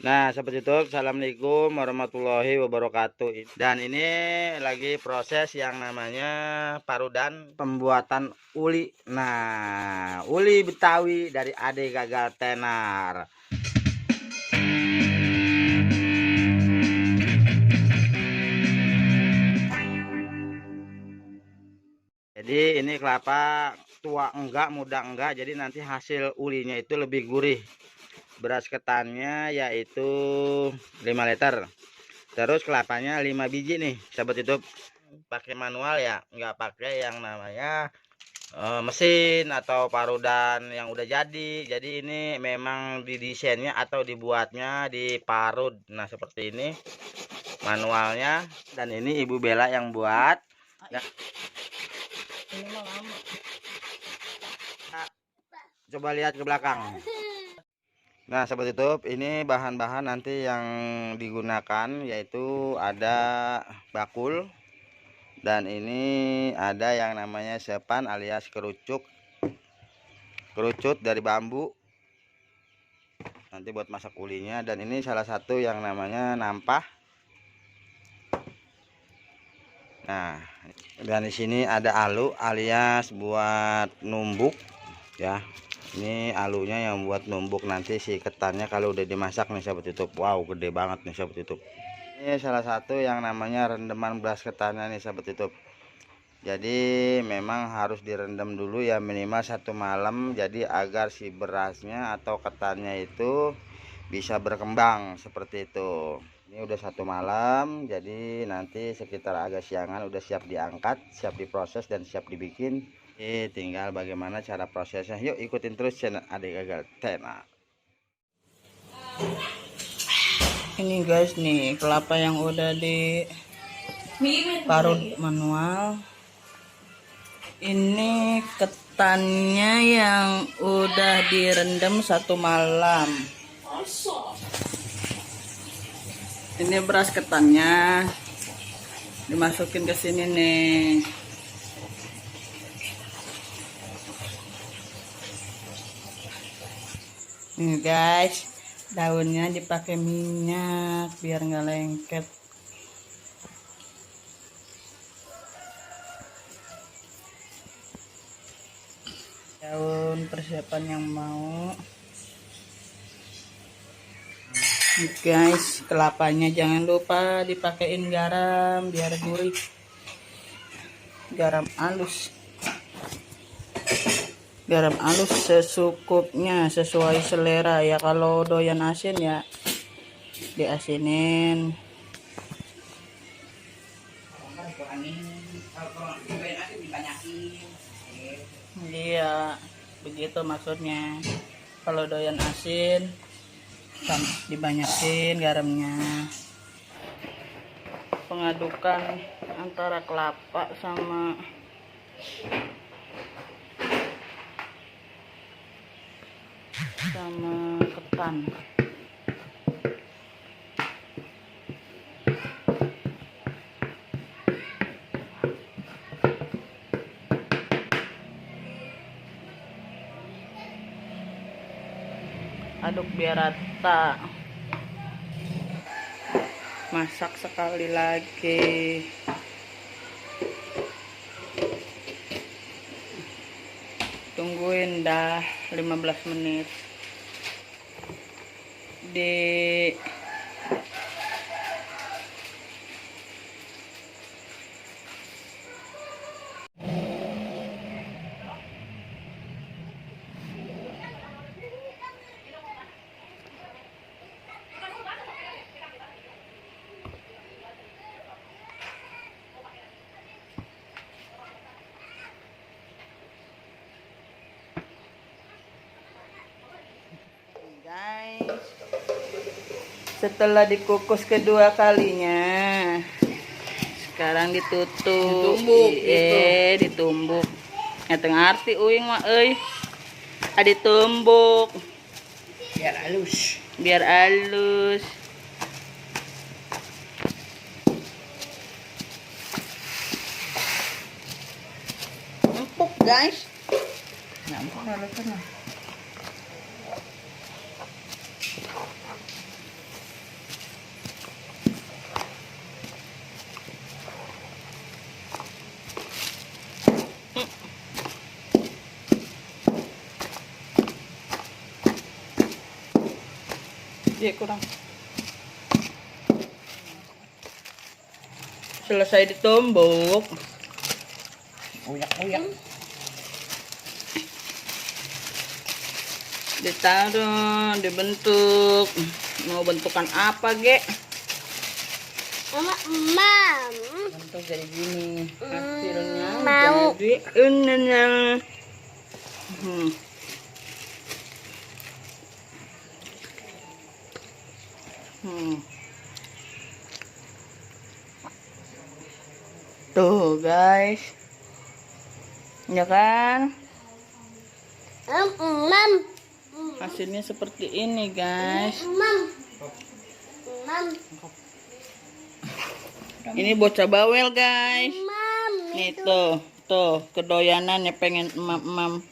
Nah, seperti itu. Assalamualaikum warahmatullahi wabarakatuh. Dan ini lagi proses yang namanya parudan pembuatan uli. Nah, uli Betawi dari Ade Gagal Tenar. Jadi ini kelapa tua enggak, muda enggak. Jadi nanti hasil ulinya itu lebih gurih. Beras ketannya yaitu 5 liter. Terus kelapanya 5 biji nih, sahabat YouTube. Pakai manual ya, nggak pakai yang namanya mesin atau parudan yang udah jadi. Jadi ini memang didesainnya atau dibuatnya di parut. Nah, seperti ini manualnya. Dan ini Ibu Bella yang buat. Nah, ini mah lama. Coba lihat ke belakang. Nah, sahabat YouTube, ini bahan-bahan nanti yang digunakan yaitu ada bakul, dan ini ada yang namanya sepan alias kerucut dari bambu nanti buat masak ulinya. Dan ini salah satu yang namanya nampah. Nah, dan di sini ada alu alias buat numbuk ya. Ini alunya yang buat numbuk nanti si ketannya kalau udah dimasak nih, sahabat YouTube. Wow, gede banget nih, sahabat YouTube. Ini salah satu yang namanya rendeman beras ketannya nih, sahabat YouTube. Jadi memang harus direndam dulu ya, minimal 1 malam. Jadi agar si berasnya atau ketannya itu bisa berkembang seperti itu. Ini udah 1 malam, jadi nanti sekitar agak siangan udah siap diangkat, siap diproses dan siap dibikin. Tinggal bagaimana cara prosesnya. Yuk ikutin terus channel Ade Gagal Tenar. Ini guys nih kelapa yang udah diparut manual. Ini ketannya yang udah direndam 1 malam. Ini beras ketannya dimasukin ke sini nih. Nih guys, daunnya dipakai minyak biar nggak lengket. Daun persiapan yang mau. Nih guys, kelapanya jangan lupa dipakein garam biar gurih. Garam halus. Garam halus secukupnya sesuai selera ya. Kalau doyan asin ya diasinin. Iya, begitu maksudnya. Kalau doyan asin dibanyakin garamnya. Pengadukan antara kelapa sama ketan. Aduk biar rata. Masak sekali lagi. Tungguin dah 15 menit. Guys, setelah dikukus kedua kalinya, sekarang ditutup. Ditumbuk. Ngeteng arti uing mah ditumbuk biar halus. Empuk guys. Empuk. Dia kurang. Selesai ditumbuk, Uyak-uyak. ditaruh, dibentuk. Mau bentukan apa, Ge? Bentuk jadi gini. Hasilnya jadi ini. Tuh guys, ya kan? Hasilnya seperti ini guys. Ini bocah bawel guys. Nih tuh kedoyanannya pengen emam